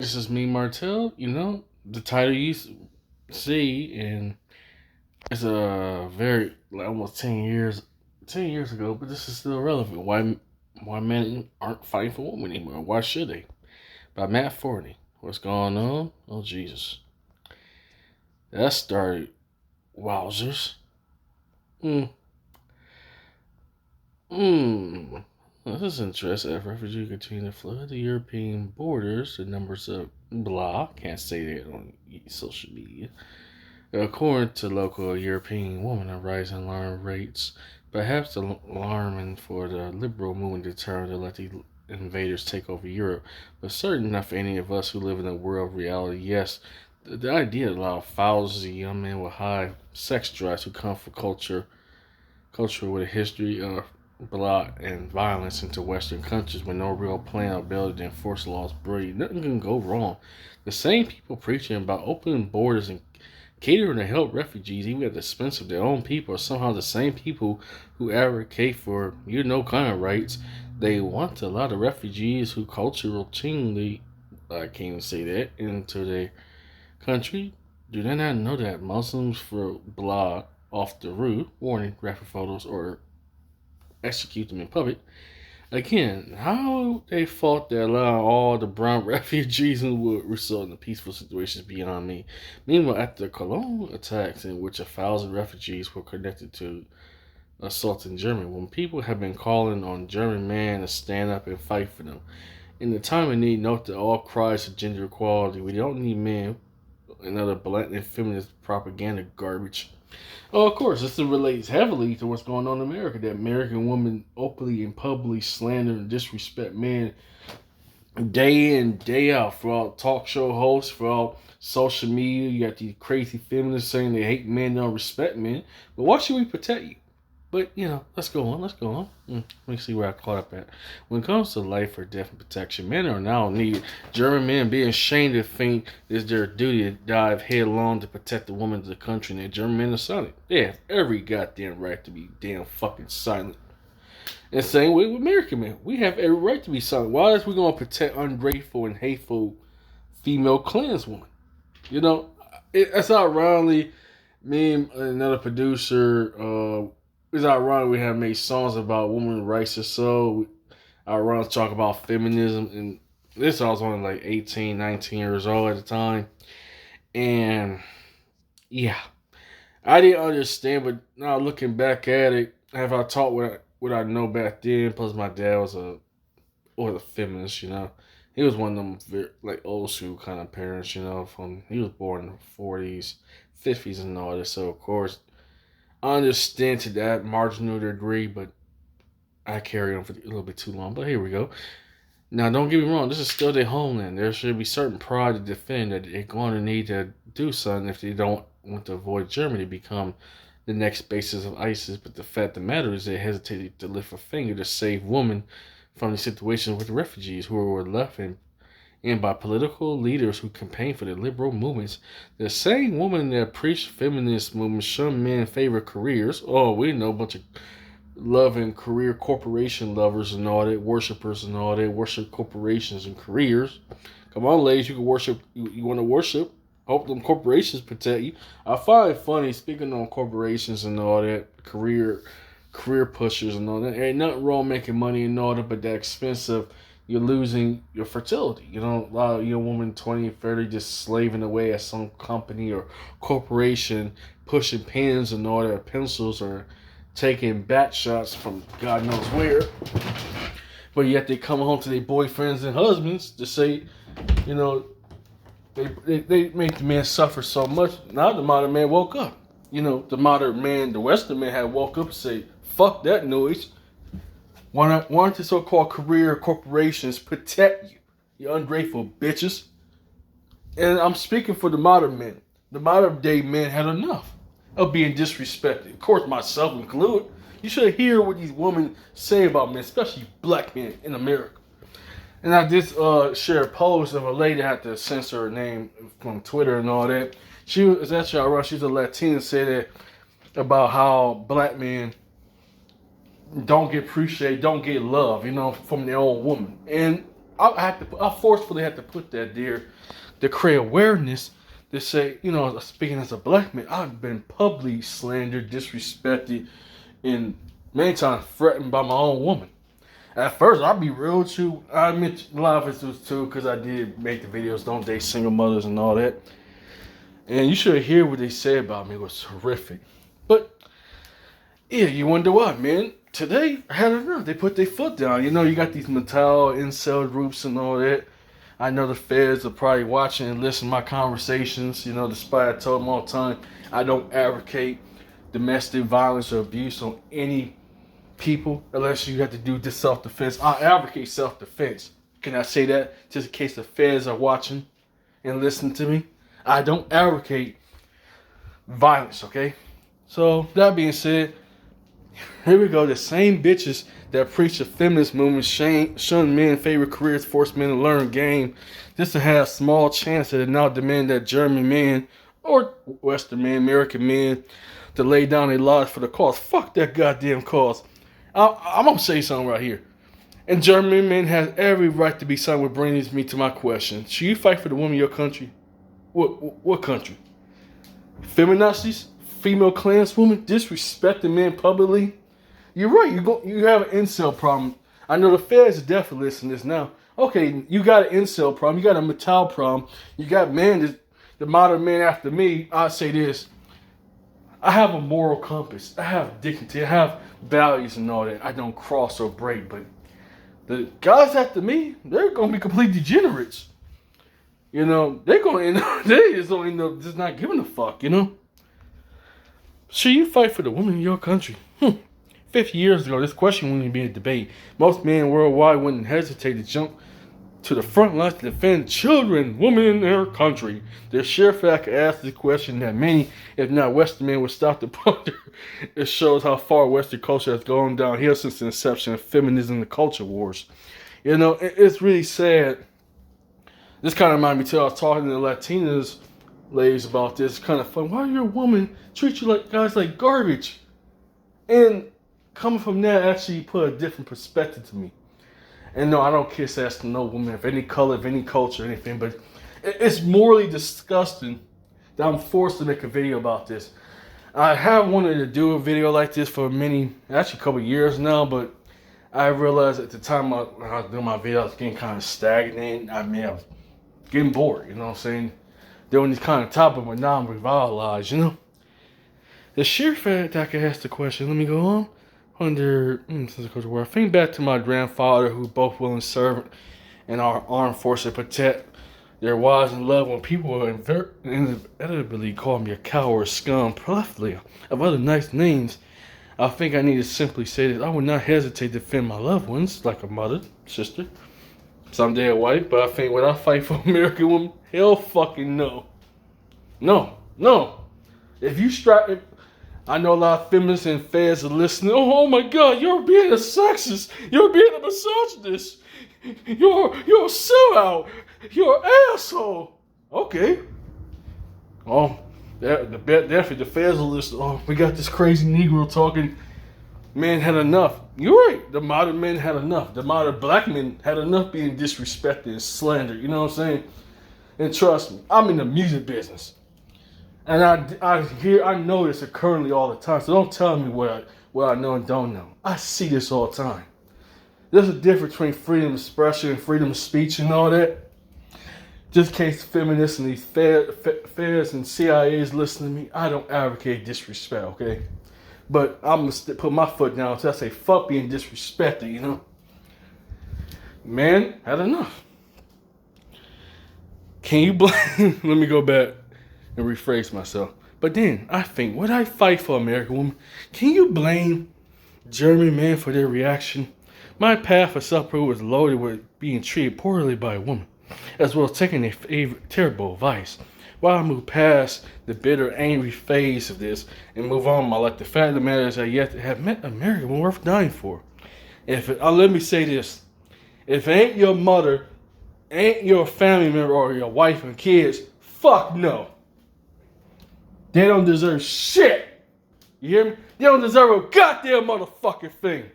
This is me, Martell. The title you see, and it's a very like almost 10 years ago, but this is still relevant. Why men aren't fighting for women anymore? Why should they? By Matt Forney. What's going on? Oh Jesus, that started wowzers. Hmm. Hmm. Well, this is interesting. As refugees continue to flood the European borders, the numbers of blah can't say that on social media. According to local European women, are rising alarm rates, perhaps alarming for the liberal movement determined to let the invaders take over Europe, but certain enough for any of us who live in a world of reality. Yes, the idea that a lot of thousands of young men with high sex drives who come from culture with a history of blood and violence into Western countries with no real plan or ability to enforce laws brilliant. Nothing can go wrong. The same people preaching about opening borders and catering to help refugees, even at the expense of their own people, are somehow the same people who advocate for kind of rights. They want to allow the refugees who cultural routinely, I can't even say that, into their country. Do they not know that Muslims for blog off the roof, warning graphic photos or execute them in public? Again, how they fought to allow all the brown refugees who would result in a peaceful situation is beyond me. Meanwhile, after the Cologne attacks, in which 1,000 refugees were connected to assaults in Germany, when people have been calling on German men to stand up and fight for them. In the time of need, note that all cries for gender equality. We don't need men and other blatant feminist propaganda garbage. Oh, of course, this relates heavily to what's going on in America. That American women openly and publicly slander and disrespect men day in, day out. For all talk show hosts, for all social media, you got these crazy feminists saying they hate men, don't respect men. But why should we protect you? But, let's go on. Let's go on. Let me see where I caught up at. When it comes to life or death and protection, men are now needed. German men being ashamed to think it's their duty to dive headlong to protect the women of the country, and the German men are silent. They have every goddamn right to be damn fucking silent. And same way with American men. We have every right to be silent. Why is we going to protect ungrateful and hateful female clanswomen? It's ironically, me and another producer, it's ironic we have made songs about women's rights or so. Ironic to talk about feminism. And this, I was only like 18, 19 years old at the time. And yeah, I didn't understand, but now looking back at it, have I taught what I know back then? Plus, my dad was a feminist. He was one of them like old school kind of parents. He was born in the 40s, 50s, and all this. So of course, I understand to that marginal degree, but I carry on for a little bit too long. But here we go. Now, don't get me wrong. This is still their homeland. There should be certain pride to defend that they're going to need to do something if they don't want to avoid Germany become the next basis of ISIS. But the fact of the matter is they hesitated to lift a finger to save women from the situation with refugees who were left and by political leaders who campaigned for the liberal movements. The same women that preached feminist movements, some men favor careers. Oh, we know a bunch of love and career corporation lovers and all that, worshipers and all that, worship corporations and careers. Come on, ladies, you can worship. You want to worship. Hope them corporations protect you. I find it funny, speaking on corporations and all that, career pushers and all that. Ain't nothing wrong making money and all that, but that expensive, you're losing your fertility. A lot of young women 20 and 30 just slaving away at some company or corporation, pushing pens and all that, pencils, or taking bat shots from God knows where. But yet they come home to their boyfriends and husbands to say, you know, they make the man suffer so much. Now the modern man woke up. The modern man, the Western man had woke up and say, fuck that noise. Why don't the so-called career corporations protect you? You ungrateful bitches. And I'm speaking for the modern men. The modern day men had enough of being disrespected. Of course, myself included. You should hear what these women say about men, especially black men in America. And I did share a post of a lady that had to censor her name from Twitter and all that. She was actually ironic. She's a Latina, said that about how black men don't get appreciated, don't get love, from their own woman. And I forcefully had to put that there to create awareness to say, speaking as a black man, I've been publicly slandered, disrespected, and many times threatened by my own woman. At first, I'll be real with you. I admit a lot of it was too because I did make the videos, don't date single mothers and all that. And you should hear what they said about me. It was horrific. But, yeah, you wonder why, man. Today, I had enough. They put their foot down. You got these Mattel incel groups and all that. I know the feds are probably watching and listening to my conversations. Despite I told them all the time, I don't advocate domestic violence or abuse on any people unless you have to do this self-defense. I advocate self-defense. Can I say that just in case the feds are watching and listening to me? I don't advocate violence, okay? So, that being said, here we go. The same bitches that preach the feminist movement, shun men, favor careers, force men to learn game, just to have small chance to now demand that German men or Western men, American men, to lay down their lives for the cause. Fuck that goddamn cause. I'm going to say something right here. And German men have every right to be silent, which brings me to my question. Should you fight for the women of your country? What country? Feminists? Female clanswomen? Disrespecting men publicly? You're right. You have an incel problem. I know the feds are definitely listening to this now. Okay, you got an incel problem. You got a metal problem. You got the modern man after me. I say this. I have a moral compass. I have dignity. I have values and all that. I don't cross or break. But the guys after me, they're going to be complete degenerates. They're going to end up, they just don't end up just not giving a fuck, Should you fight for the women in your country? 50 years ago, this question wouldn't even be a debate. Most men worldwide wouldn't hesitate to jump to the front lines to defend children, women in their country. The sheer fact I asked the question that many, if not Western men, would stop to ponder. It shows how far Western culture has gone downhill since the inception of feminism and the culture wars. It's really sad. This kind of reminded me too. I was talking to the Latinas ladies about this. It's kind of fun. Why your woman treat you like guys like garbage? And coming from that actually put a different perspective to me. And no, I don't kiss ass to no woman of any color, of any culture, anything. But it's morally disgusting that I'm forced to make a video about this. I have wanted to do a video like this for actually a couple of years now. But I realized at the time when I was doing my video, I was getting kind of stagnant. I was getting bored, you know what I'm saying? Doing these kind of topics, but now I'm revitalized, The sheer fact that I could ask the question, let me go on. I think back to my grandfather who both will and serve in our armed forces to protect their wives and loved ones. People will inevitably call me a coward, scum, plethora of other nice names. I think I need to simply say that I would not hesitate to defend my loved ones, like a mother, sister, someday a wife, but I think when I fight for American women, hell fucking no. No. If you strike... I know a lot of feminists and fans are listening. Oh my God, you're being a sexist. You're being a misogynist. You're a sellout. You're an asshole. Okay. Oh, definitely the fans are listening. Oh, we got this crazy Negro talking. Men had enough. You're right. The modern men had enough. The modern black men had enough being disrespected and slandered. You know what I'm saying? And trust me, I'm in the music business. And I know this currently all the time. So don't tell me what I know and don't know. I see this all the time. There's a difference between freedom of expression and freedom of speech and all that. Just in case feminists and these feds and CIAs listen to me, I don't advocate disrespect, okay? But I'm going to put my foot down so I say fuck being disrespected, Man, had enough. Can you blame... Let me go back and rephrase myself. But then, I think, would I fight for American women? Can you blame German men for their reaction? My path of suffering was loaded with being treated poorly by a woman, as well as taking a terrible advice. While I move past the bitter, angry phase of this and move on my life, the fact of the matter is I yet to have met an American woman worth dying for. Let me say this. If it ain't your mother, ain't your family member or your wife and kids, fuck no. They don't deserve shit. You hear me? They don't deserve a goddamn motherfucking thing.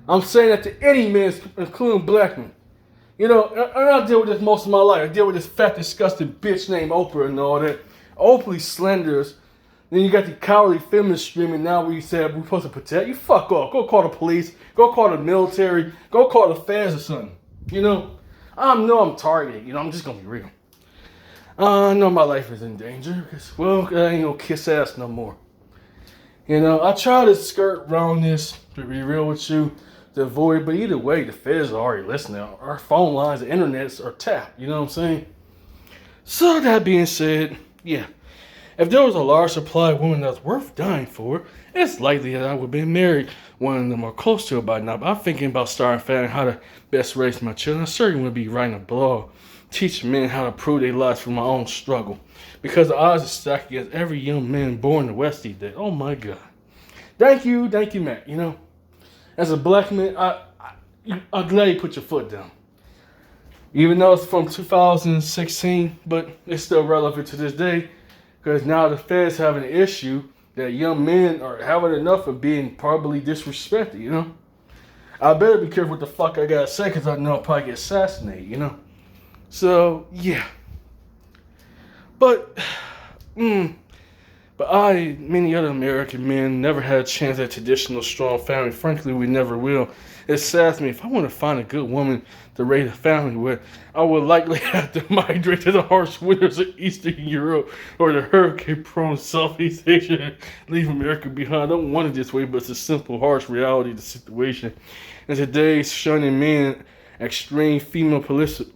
I'm saying that to any man, including black men. You know, and I deal with this most of my life. I deal with this fat, disgusting bitch named Oprah and all that. Openly slanders. Then you got the cowardly feminists screaming now we said we're supposed to protect you. Fuck off. Go call the police. Go call the military. Go call the feds or something. You know? I know I'm targeted. You know, I'm just going to be real. I know my life is in danger. Because, well, I ain't going to kiss ass no more. You know, I try to skirt around this, to be real with you, to avoid, but either way, the feds are already listening. Our phone lines, the internets are tapped, you know what I'm saying? So that being said, yeah, if there was a large supply of women that's worth dying for, it's likely that I would have been married one of them or close to it by now. But I'm thinking about starting family, how to best raise my children. I certainly would be writing a blog, teaching men how to prove their lives from my own struggle. Because the odds are stacked against every young man born in the West these days. Oh my God. Thank you, Matt. You know, as a black man, I'm glad you put your foot down. Even though it's from 2016, but it's still relevant to this day. Because now the feds have an issue that young men are having enough of being probably disrespected, you know. I better be careful what the fuck I gotta say because I know I'll probably get assassinated, you know. So, yeah. But many other American men, never had a chance at traditional strong family. Frankly, we never will. It saddens me. If I want to find a good woman to raise a family with, I would likely have to migrate to the harsh winters of Eastern Europe or the hurricane-prone Southeast Asia and leave America behind. I don't want it this way, but it's a simple, harsh reality of the situation. In today's shunning men, extreme female publicity,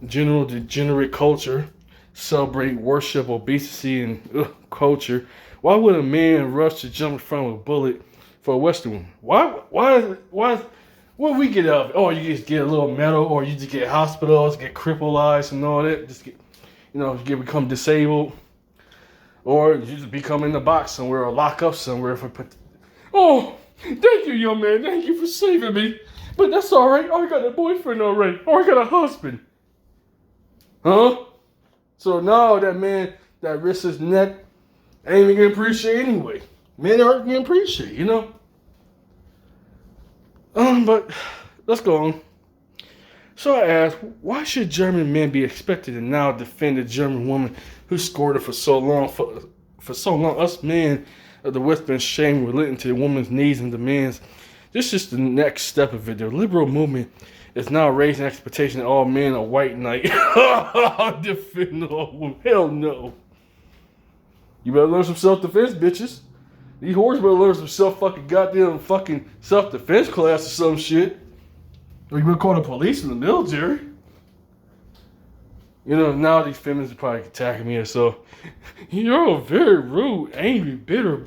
general degenerate culture, celebrate worship, obesity, and culture. Why would a man rush to jump in front of a bullet for a Western woman? Why? What we get out of it? Oh, you just get a little medal, or you just get hospitalized, get crippled and all that. Just get, become disabled, or you just become in the box somewhere or lock up somewhere. Oh, thank you, young man. Thank you for saving me. But that's all right. I got a boyfriend already, or I got a husband. Huh? So now that man that risks his neck ain't even gonna appreciate anyway. Men aren't gonna appreciate, you know? But let's go on. So I asked, why should German men be expected to now defend a German woman who scored her for so long? For so long, us men of the West been shamed relating to the woman's needs and demands. This is just the next step of it. The liberal movement is now raising expectation that all men are white knight. Defend all women. Hell no. You better learn some self-defense, bitches. These whores better learn some fucking self-defense class or some shit. Or you better call the police and the military. You know, now these feminists are probably attacking me, so you're a very rude, angry, bitter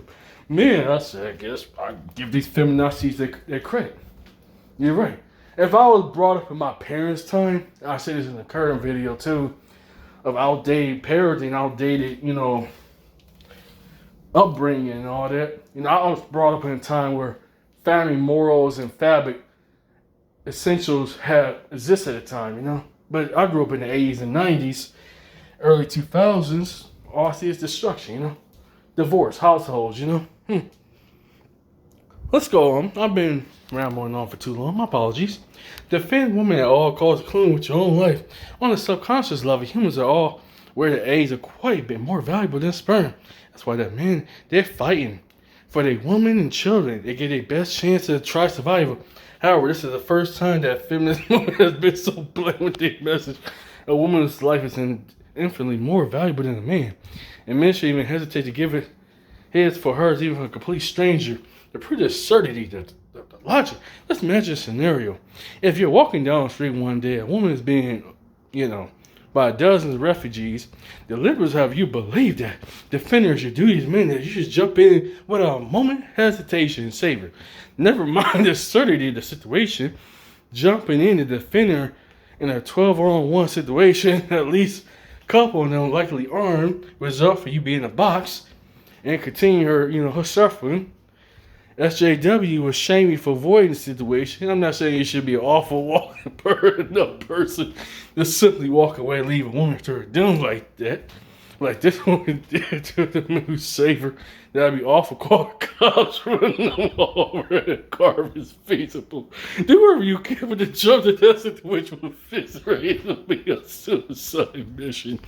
man. I said, I guess I give these feminazis their credit. You're right. If I was brought up in my parents' time, I say this in the current video too, of outdated parenting, outdated, upbringing and all that. I was brought up in a time where family morals and fabric essentials existed at the time, But I grew up in the 80s and 90s, early 2000s. All I see is destruction, Divorce, households, Let's go on. I've been rambling on for too long. My apologies. Defend women at all costs, including with your own life. On a subconscious level, humans are all where their eggs are quite a bit more valuable than sperm. That's why that men, they're fighting for their women and children. They get their best chance to try survival. However, this is the first time that feminist movement has been so blatant with their message. A woman's life is infinitely more valuable than a man. And men should even hesitate to give it his for hers, even for a complete stranger. The pretty absurdity, the logic. Let's imagine a scenario. If you're walking down the street one day, a woman is being, by dozens of refugees, the liberals have you believe that defending your duties mean that you should jump in without a moment hesitation and save her. Never mind the absurdity of the situation. Jumping in to defend her in a 12-on-1 situation, at least a couple of them likely armed, result for you being in a box and continue her, her suffering. SJW was shaming for avoiding the situation. I'm not saying you should be an awful person to simply walk away and leave a woman to her doom like that. Like this woman did to the man who saved her. That'd be awful. Call the cops, running him over and carve his face up. Do whatever you can with the jump that that situation will fix, right? It'll be a suicide mission.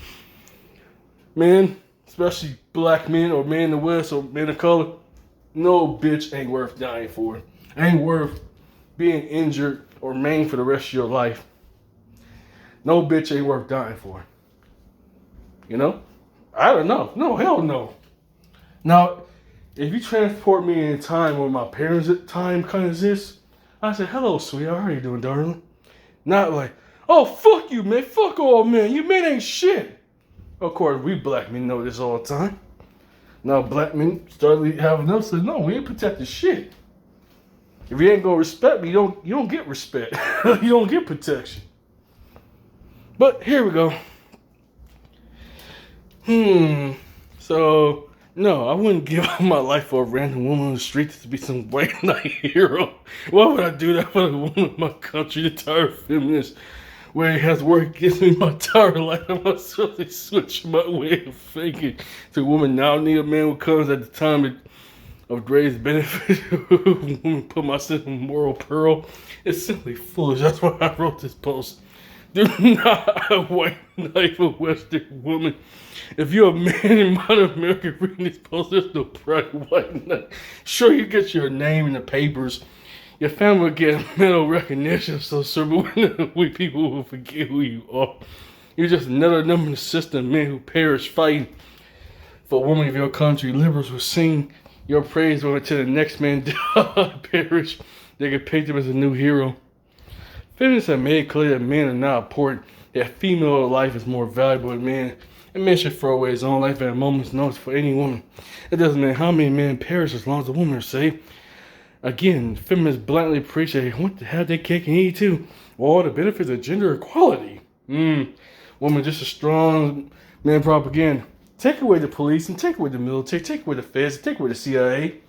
Man, especially black men or men in the West or men of color, no bitch ain't worth dying for. Ain't worth being injured or maimed for the rest of your life. No bitch ain't worth dying for. You know? I don't know. No, hell no. Now, if you transport me in time where my parents at time kind of exists, I say, hello, sweetheart. How you doing, darling? Not like, oh, fuck you, man. Fuck all men. You men ain't shit. Of course, we black men know this all the time. Now, black men start having us say, no, we ain't protecting shit. If you ain't gonna respect me, you don't get respect. You don't get protection. But here we go. So, no, I wouldn't give up my life for a random woman on the street to be some white knight hero. Why would I do that for a woman in my country, the entire feminist, where it has worked against me my entire life? I must suddenly switch my way of thinking to a woman now need a man who comes at the time of greatest benefit. Woman put myself in moral peril. It's simply foolish. That's why I wrote this post. Do not a white knight a Western woman. If you're a man in modern America reading this post, there's no pride white knight. Sure, you get your name in the papers. Your family will get medal recognition, so sir, but we people will forget who you are. You're just another number in the system, men who perish fighting for a woman of your country. Liberals will sing your praise until the next man perish. They can paint him as a new hero. Feminists have made clear that men are not important, that female life is more valuable than men, and men should throw away his own life at a moment's notice for any woman. It doesn't matter how many men perish as long as the women are safe. Again, feminists blatantly preach that they want to have their cake and eat too. All the benefits of gender equality. Women just as strong man propaganda. Take away the police and take away the military, take away the feds, take away the CIA.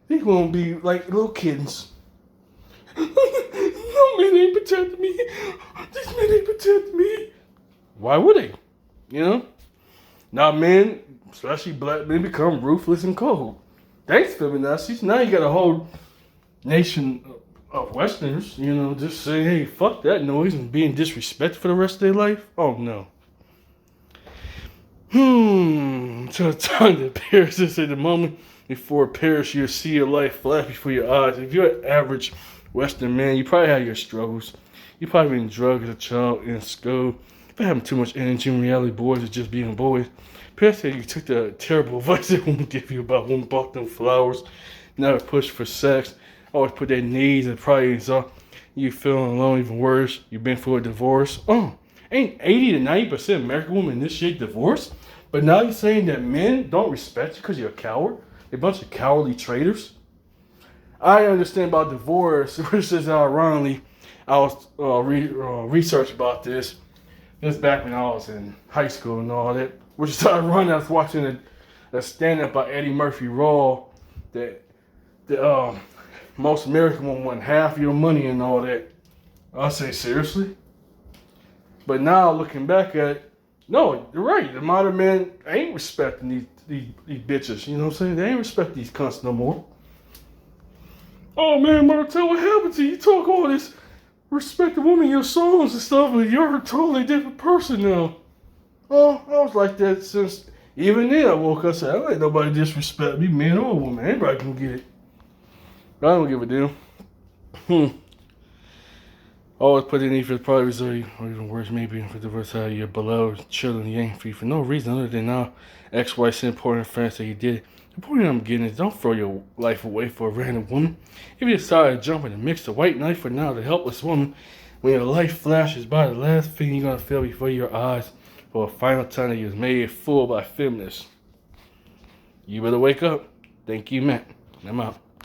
These won't be like little kittens. No men ain't protecting me. These men ain't protecting me. Why would they? You know? Now men, especially black men, become ruthless and cold. Thanks, feminists. Now you got a whole nation of Westerners, you know, just saying, hey, fuck that noise and being disrespected for the rest of their life. Oh, no. So the time that perishes at the moment before it perishes, you'll see your life flash before your eyes. If you're an average Western man, you probably have your struggles. You probably been drugged as a child in school. You probably having too much energy in reality. Boys are just being boys. Parents said you took the terrible advice that women give you about women bought them flowers. Never push for sex. Always put their needs and priorities up. You feeling alone, even worse. You've been through a divorce. Ain't 80 to 90% American women initiate divorce? But now you're saying that men don't respect you because you're a coward? A bunch of cowardly traitors? I understand about divorce, which is ironically, I was research about this. This back when I was in high school and all that. Which is ironic. I was watching a stand-up by Eddie Murphy Raw that most American women want half your money and all that. I say, seriously? But now looking back at it, no, you're right. The modern man ain't respecting these bitches. You know what I'm saying? They ain't respect these cunts no more. Oh man, Martel, what happened to you? You talk all this respect the woman in your songs and stuff, but you're a totally different person now. Oh, I was like that since even then I woke up and said, I ain't nobody disrespect me, man or woman. Anybody can get it. I don't give a damn. Always put in for the privates or even worse, maybe for the versatility of your beloved children yank free for no reason other than now ex-wife sent important friends that you did it. The point I'm getting is don't throw your life away for a random woman. If you decide to jump in and mix the white knight for now the helpless woman, when your life flashes by, the last thing you're gonna feel before your eyes for a final time that you was made a fool by feminists. You better wake up. Thank you, Matt. I'm out.